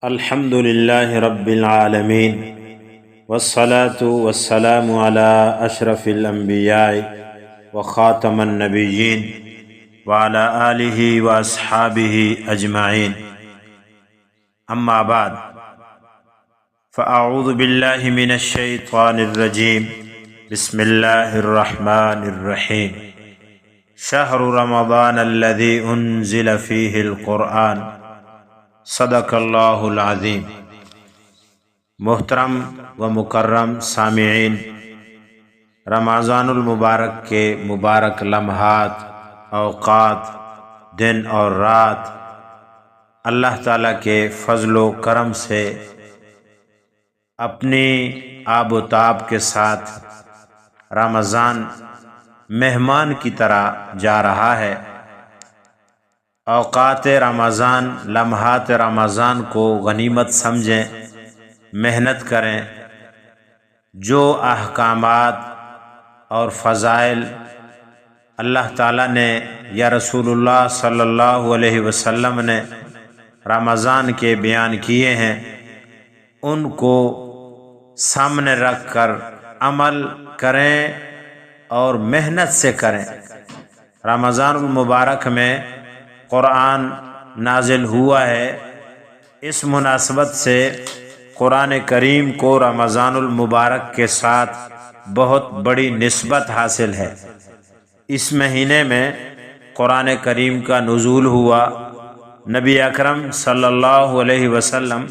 الحمد للہ رب العالمین والصلاة والسلام علی اشرف الانبیاء وخاتم النبیین وعلی آلہ واصحابہ اجمعین، اما بعد فاعوذ باللہ من الشیطان الرجیم، بسم اللہ الرحمن الرحیم۔ شہر رمضان الذی انزل فیہ القرآن، صدق اللہ العظیم۔ محترم و مکرم سامعین، رمضان المبارک کے مبارک لمحات، اوقات، دن اور رات اللہ تعالیٰ کے فضل و کرم سے اپنی آب و تاب کے ساتھ رمضان مہمان کی طرح جا رہا ہے۔ اوقات رمضان، لمحات رمضان کو غنیمت سمجھیں، محنت کریں۔ جو احکامات اور فضائل اللہ تعالیٰ نے یا رسول اللہ صلی اللہ علیہ وسلم نے رمضان کے بیان کیے ہیں، ان کو سامنے رکھ کر عمل کریں اور محنت سے کریں۔ رمضان المبارک میں قرآن نازل ہوا ہے، اس مناسبت سے قرآن کریم کو رمضان المبارک کے ساتھ بہت بڑی نسبت حاصل ہے۔ اس مہینے میں قرآن کریم کا نزول ہوا۔ نبی اکرم صلی اللہ علیہ وسلم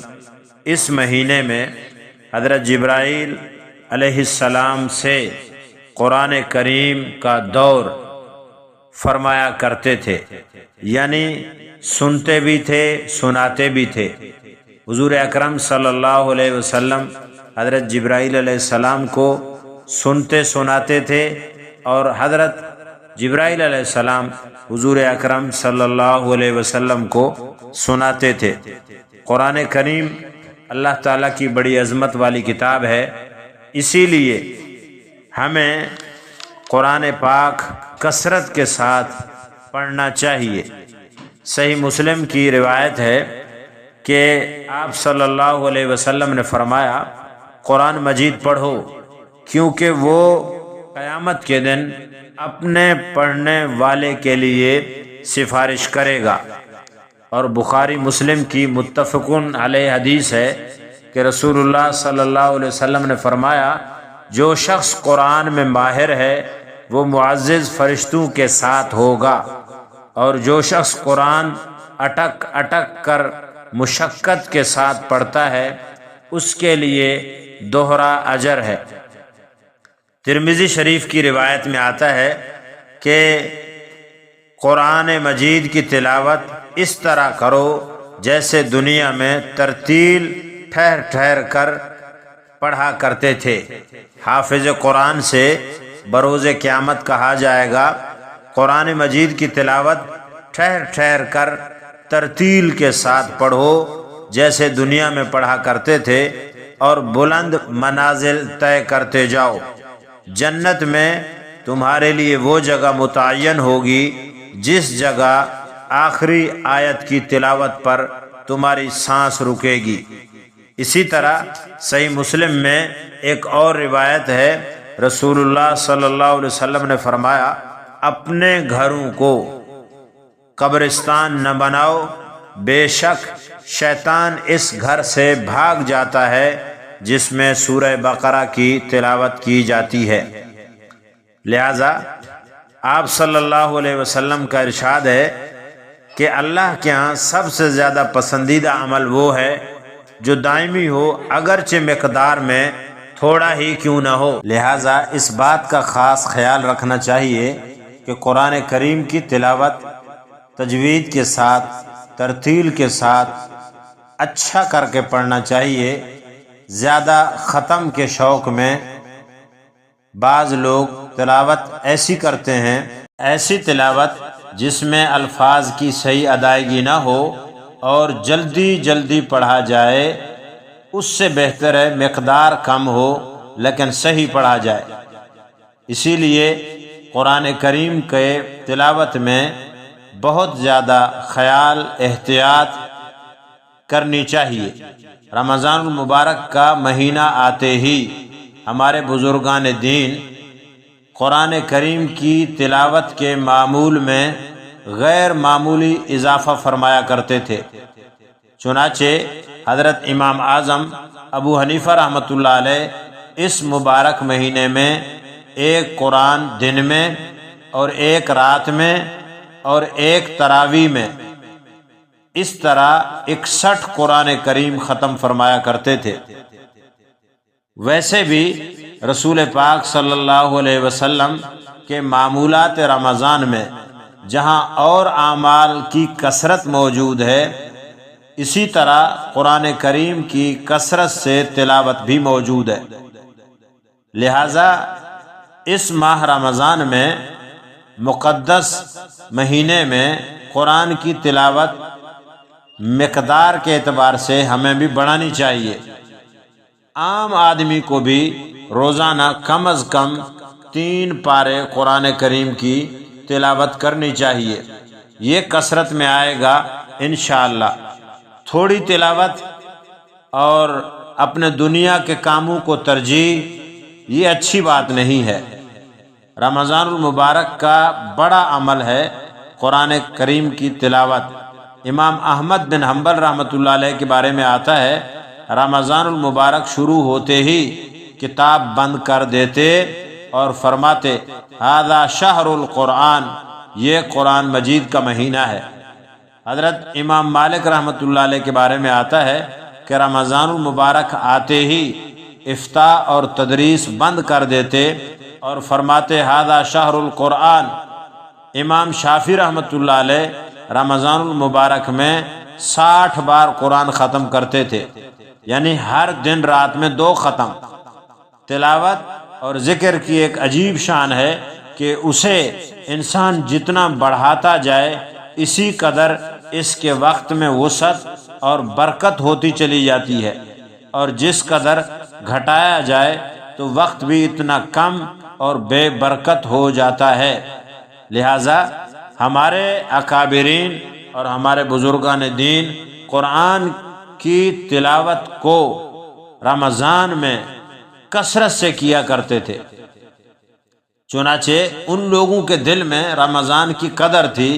اس مہینے میں حضرت جبرائیل علیہ السلام سے قرآن کریم کا دور فرمایا کرتے تھے، یعنی سنتے بھی تھے، سناتے بھی تھے۔ حضور اکرم صلی اللہ علیہ وسلم حضرت جبرائیل علیہ السلام کو سنتے سناتے تھے، اور حضرت جبرائیل علیہ السلام حضور اکرم صلی اللہ علیہ وسلم کو سناتے تھے۔ قرآن کریم اللہ تعالیٰ کی بڑی عظمت والی کتاب ہے، اسی لیے ہمیں قرآن پاک کثرت کے ساتھ پڑھنا چاہیے۔ صحیح مسلم کی روایت ہے کہ آپ صلی اللہ علیہ وسلم نے فرمایا، قرآن مجید پڑھو، کیونکہ وہ قیامت کے دن اپنے پڑھنے والے کے لیے سفارش کرے گا۔ اور بخاری مسلم کی متفقن علیہ حدیث ہے کہ رسول اللہ صلی اللہ علیہ وسلم نے فرمایا، جو شخص قرآن میں ماہر ہے وہ معزز فرشتوں کے ساتھ ہوگا، اور جو شخص قرآن اٹک اٹک کر مشقت کے ساتھ پڑھتا ہے اس کے لیے دوہرا اجر ہے۔ ترمذی شریف کی روایت میں آتا ہے کہ قرآن مجید کی تلاوت اس طرح کرو جیسے دنیا میں ترتیل ٹھہر ٹھہر کر پڑھا کرتے تھے۔ حافظ قرآن سے بروز قیامت کہا جائے گا، قرآن مجید کی تلاوت ٹھہر ٹھہر کر ترتیل کے ساتھ پڑھو جیسے دنیا میں پڑھا کرتے تھے، اور بلند منازل طے کرتے جاؤ۔ جنت میں تمہارے لیے وہ جگہ متعین ہوگی جس جگہ آخری آیت کی تلاوت پر تمہاری سانس رکے گی۔ اسی طرح صحیح مسلم میں ایک اور روایت ہے، رسول اللہ صلی اللہ علیہ وسلم نے فرمایا، اپنے گھروں کو قبرستان نہ بناؤ، بے شک شیطان اس گھر سے بھاگ جاتا ہے جس میں سورہ بقرہ کی تلاوت کی جاتی ہے۔ لہذا آپ صلی اللہ علیہ وسلم کا ارشاد ہے کہ اللہ کے ہاں سب سے زیادہ پسندیدہ عمل وہ ہے جو دائمی ہو، اگرچہ مقدار میں تھوڑا ہی کیوں نہ ہو۔ لہذا اس بات کا خاص خیال رکھنا چاہیے کہ قرآن کریم کی تلاوت تجوید کے ساتھ، ترتیل کے ساتھ اچھا کر کے پڑھنا چاہیے۔ زیادہ ختم کے شوق میں بعض لوگ تلاوت ایسی کرتے ہیں، ایسی تلاوت جس میں الفاظ کی صحیح ادائیگی نہ ہو اور جلدی جلدی پڑھا جائے، اس سے بہتر ہے مقدار کم ہو لیکن صحیح پڑھا جائے۔ اسی لیے قرآن کریم کے تلاوت میں بہت زیادہ خیال، احتیاط کرنی چاہیے۔ رمضان المبارک کا مہینہ آتے ہی ہمارے بزرگان دین قرآن کریم کی تلاوت کے معمول میں غیر معمولی اضافہ فرمایا کرتے تھے۔ چنانچہ حضرت امام اعظم ابو حنیفہ رحمۃ اللہ علیہ اس مبارک مہینے میں ایک قرآن دن میں اور ایک رات میں اور ایک تراویح میں اس طرح 61 قرآن کریم ختم فرمایا کرتے تھے۔ ویسے بھی رسول پاک صلی اللہ علیہ وسلم کے معمولات رمضان میں جہاں اور اعمال کی کثرت موجود ہے، اسی طرح قرآن کریم کی کثرت سے تلاوت بھی موجود ہے۔ لہذا اس ماہ رمضان میں مقدس مہینے میں قرآن کی تلاوت مقدار کے اعتبار سے ہمیں بھی بڑھانی چاہیے۔ عام آدمی کو بھی روزانہ کم از کم 3 پارے قرآن کریم کی تلاوت کرنی چاہیے۔ یہ کثرت میں آئے گا انشاءاللہ۔ تھوڑی تلاوت اور اپنے دنیا کے کاموں کو ترجیح، یہ اچھی بات نہیں ہے۔ رمضان المبارک کا بڑا عمل ہے قرآن کریم کی تلاوت۔ امام احمد بن حنبل رحمۃ اللہ علیہ کے بارے میں آتا ہے، رمضان المبارک شروع ہوتے ہی کتاب بند کر دیتے اور فرماتے ھذا شہر القرآن، یہ قرآن مجید کا مہینہ ہے۔ حضرت امام مالک رحمۃ اللہ علیہ کے بارے میں آتا ہے کہ رمضان المبارک آتے ہی افتاء اور تدریس بند کر دیتے اور فرماتے ھذا شہر القرآن۔ امام شافعی رحمۃ اللہ علیہ رمضان المبارک میں 60 بار قرآن ختم کرتے تھے، یعنی ہر دن رات میں 2 ختم۔ تلاوت اور ذکر کی ایک عجیب شان ہے کہ اسے انسان جتنا بڑھاتا جائے اسی قدر اس کے وقت میں وسعت اور برکت ہوتی چلی جاتی ہے، اور جس قدر گھٹایا جائے تو وقت بھی اتنا کم اور بے برکت ہو جاتا ہے۔ لہذا ہمارے اکابرین اور ہمارے بزرگان دین قرآن کی تلاوت کو رمضان میں کثرت سے کیا کرتے تھے۔ چنانچہ ان لوگوں کے دل میں رمضان کی قدر تھی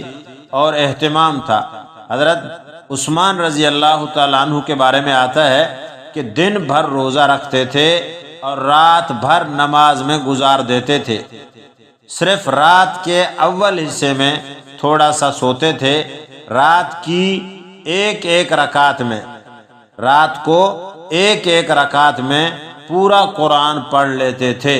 اور اہتمام تھا۔ حضرت عثمان رضی اللہ تعالیٰ عنہ کے بارے میں آتا ہے کہ دن بھر روزہ رکھتے تھے اور رات بھر نماز میں گزار دیتے تھے۔ صرف رات کے اول حصے میں تھوڑا سا سوتے تھے۔ رات کی ایک رکعت میں، رات کو ایک رکعت میں پورا قرآن پڑھ لیتے تھے۔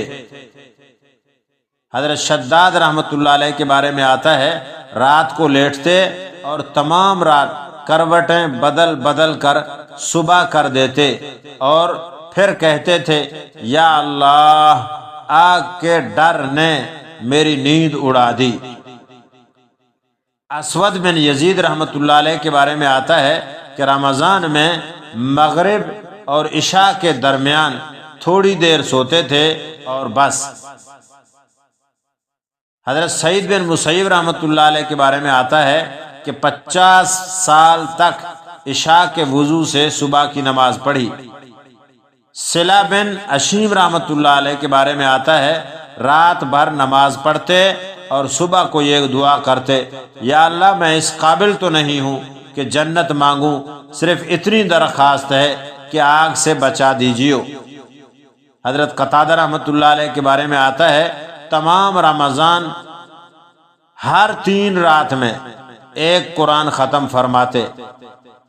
حضرت شداد رحمۃ اللہ علیہ کے بارے میں آتا ہے، رات کو لیٹتے اور تمام رات کروٹیں بدل بدل کر صبح کر دیتے اور پھر کہتے تھے یا اللہ، آگ کے ڈر نے میری نیند اڑا دی۔ اسود بن یزید رحمۃ اللہ علیہ کے بارے میں آتا ہے کہ رمضان میں مغرب اور عشاء کے درمیان تھوڑی دیر سوتے تھے اور بس۔ حضرت سعید بن مسیب رحمۃ اللہ علیہ کے بارے میں آتا ہے کہ 50 سال تک عشاء کے وضو سے صبح کی نماز پڑھی۔ صلہ بن اشیم رحمۃ اللہ علیہ کے بارے میں آتا ہے، رات بھر نماز پڑھتے اور صبح کو یہ دعا کرتے، یا اللہ میں اس قابل تو نہیں ہوں کہ جنت مانگوں، صرف اتنی درخواست ہے کہ آگ سے بچا دیجیو۔ حضرت قتادہ رحمۃ اللہ علیہ کے بارے میں آتا ہے، تمام رمضان ہر 3 رات میں ایک قرآن ختم فرماتے،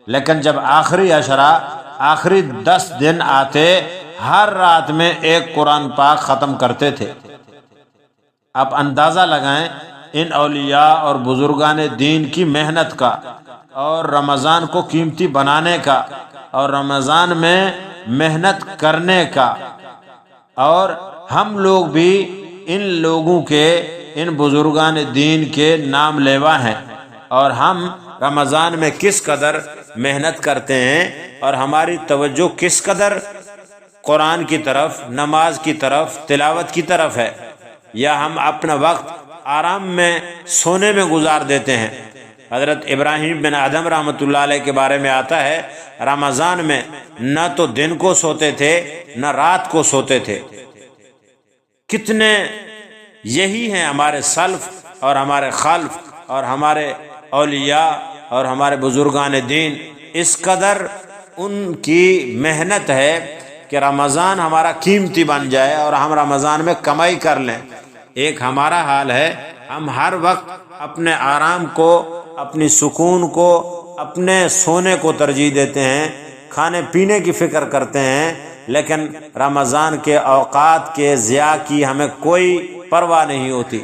لیکن جب آخری عشرہ، آخری 10 دن آتے، ہر رات میں ایک قرآن پاک ختم کرتے تھے۔ آپ اندازہ لگائیں ان اولیاء اور بزرگان دین کی محنت کا اور رمضان کو قیمتی بنانے کا اور رمضان میں محنت کرنے کا، اور ہم لوگ بھی ان لوگوں کے، ان بزرگان دین کے نام لیوا ہیں، اور ہم رمضان میں کس قدر محنت کرتے ہیں اور ہماری توجہ کس قدر قرآن کی طرف، نماز کی طرف، تلاوت کی طرف ہے، یا ہم اپنا وقت آرام میں، سونے میں گزار دیتے ہیں۔ حضرت ابراہیم بن ادم رحمۃ اللہ علیہ کے بارے میں آتا ہے، رمضان میں نہ تو دن کو سوتے تھے نہ رات کو سوتے تھے۔ کتنے یہی ہیں ہمارے سلف اور ہمارے خلف اور ہمارے اولیاء اور ہمارے بزرگان دین، اس قدر ان کی محنت ہے کہ رمضان ہمارا قیمتی بن جائے اور ہم رمضان میں کمائی کر لیں۔ ایک ہمارا حال ہے، ہم ہر وقت اپنے آرام کو، اپنی سکون کو، اپنے سونے کو ترجیح دیتے ہیں، کھانے پینے کی فکر کرتے ہیں، لیکن رمضان کے اوقات کے ضیاع کی ہمیں کوئی پرواہ نہیں ہوتی۔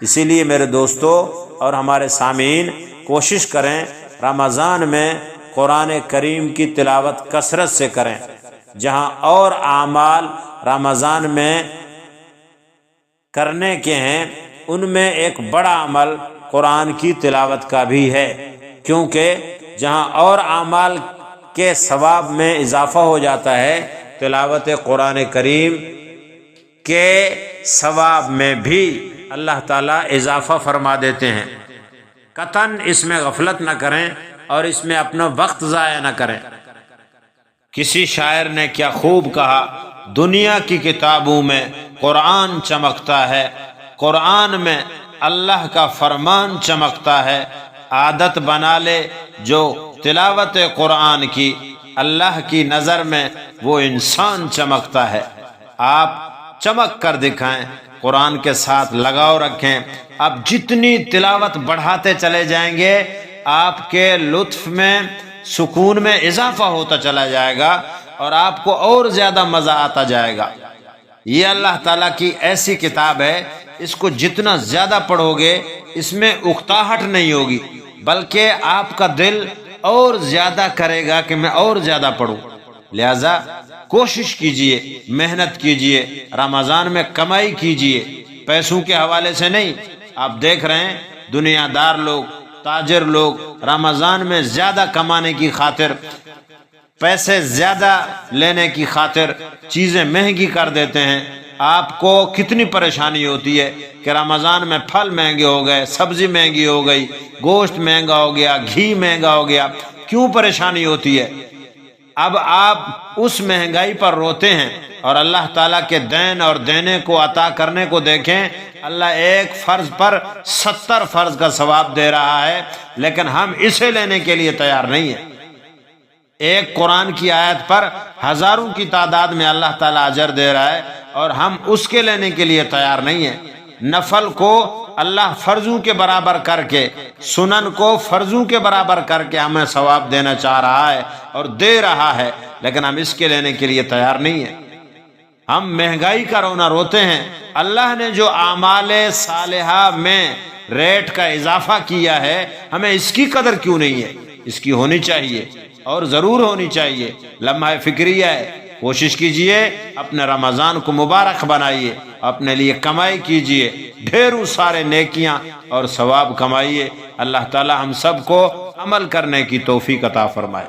اسی لیے میرے دوستو اور ہمارے سامعین، کوشش کریں رمضان میں قرآن کریم کی تلاوت کثرت سے کریں۔ جہاں اور اعمال رمضان میں کرنے کے ہیں، ان میں ایک بڑا عمل قرآن کی تلاوت کا بھی ہے، کیونکہ جہاں اور اعمال کے ثواب میں اضافہ ہو جاتا ہے، تلاوت قرآن کریم کے ثواب میں بھی اللہ تعالیٰ اضافہ فرما دیتے ہیں۔ قطعاً اس میں غفلت نہ کریں اور اس میں اپنا وقت ضائع نہ کریں۔ کسی شاعر نے کیا خوب کہا، دنیا کی کتابوں میں قرآن چمکتا ہے، قرآن میں اللہ کا فرمان چمکتا ہے، عادت بنا لے جو تلاوت قرآن کی، اللہ کی نظر میں وہ انسان چمکتا ہے۔ آپ چمک کر دکھائیں، قرآن کے ساتھ لگاؤ رکھیں۔ اب جتنی تلاوت بڑھاتے چلے جائیں گے، آپ کے لطف میں، سکون میں اضافہ ہوتا چلا جائے گا اور آپ کو اور زیادہ مزہ آتا جائے گا۔ یہ اللہ تعالیٰ کی ایسی کتاب ہے، اس کو جتنا زیادہ پڑھو گے اس میں اکتاہٹ نہیں ہوگی، بلکہ آپ کا دل اور زیادہ کرے گا کہ میں اور زیادہ پڑھوں۔ لہذا کوشش کیجئے، محنت کیجئے، رمضان میں کمائی کیجئے، پیسوں کے حوالے سے نہیں۔ آپ دیکھ رہے ہیں دنیا دار لوگ، تاجر لوگ رمضان میں زیادہ کمانے کی خاطر، پیسے زیادہ لینے کی خاطر چیزیں مہنگی کر دیتے ہیں۔ آپ کو کتنی پریشانی ہوتی ہے کہ رمضان میں پھل مہنگے ہو گئے، سبزی مہنگی ہو گئی، گوشت مہنگا ہو گیا، گھی مہنگا ہو گیا، کیوں پریشانی ہوتی ہے؟ اب آپ اس مہنگائی پر روتے ہیں اور اللہ تعالیٰ کے دین اور دینے کو عطا کرنے کو دیکھیں، اللہ ایک فرض پر 70 فرض کا ثواب دے رہا ہے، لیکن ہم اسے لینے کے لیے تیار نہیں ہیں۔ ایک قرآن کی آیت پر ہزاروں کی تعداد میں اللہ تعالیٰ اجر دے رہا ہے اور ہم اس کے لینے کے لیے تیار نہیں ہیں۔ نفل کو اللہ فرضوں کے برابر کر کے، سنن کو فرضوں کے برابر کر کے ہمیں ثواب دینا چاہ رہا ہے اور دے رہا ہے، لیکن ہم اس کے لینے کے لیے تیار نہیں ہیں۔ ہم مہنگائی کا رونا روتے ہیں، اللہ نے جو اعمال صالحہ میں ریٹ کا اضافہ کیا ہے، ہمیں اس کی قدر کیوں نہیں ہے؟ اس کی ہونی چاہیے اور ضرور ہونی چاہیے۔ لمحہ فکریہ ہے، کوشش کیجئے اپنے رمضان کو مبارک بنائیے، اپنے لیے کمائی کیجئے، ڈھیروں سارے نیکیاں اور ثواب کمائیے۔ اللہ تعالی ہم سب کو عمل کرنے کی توفیق عطا فرمائے۔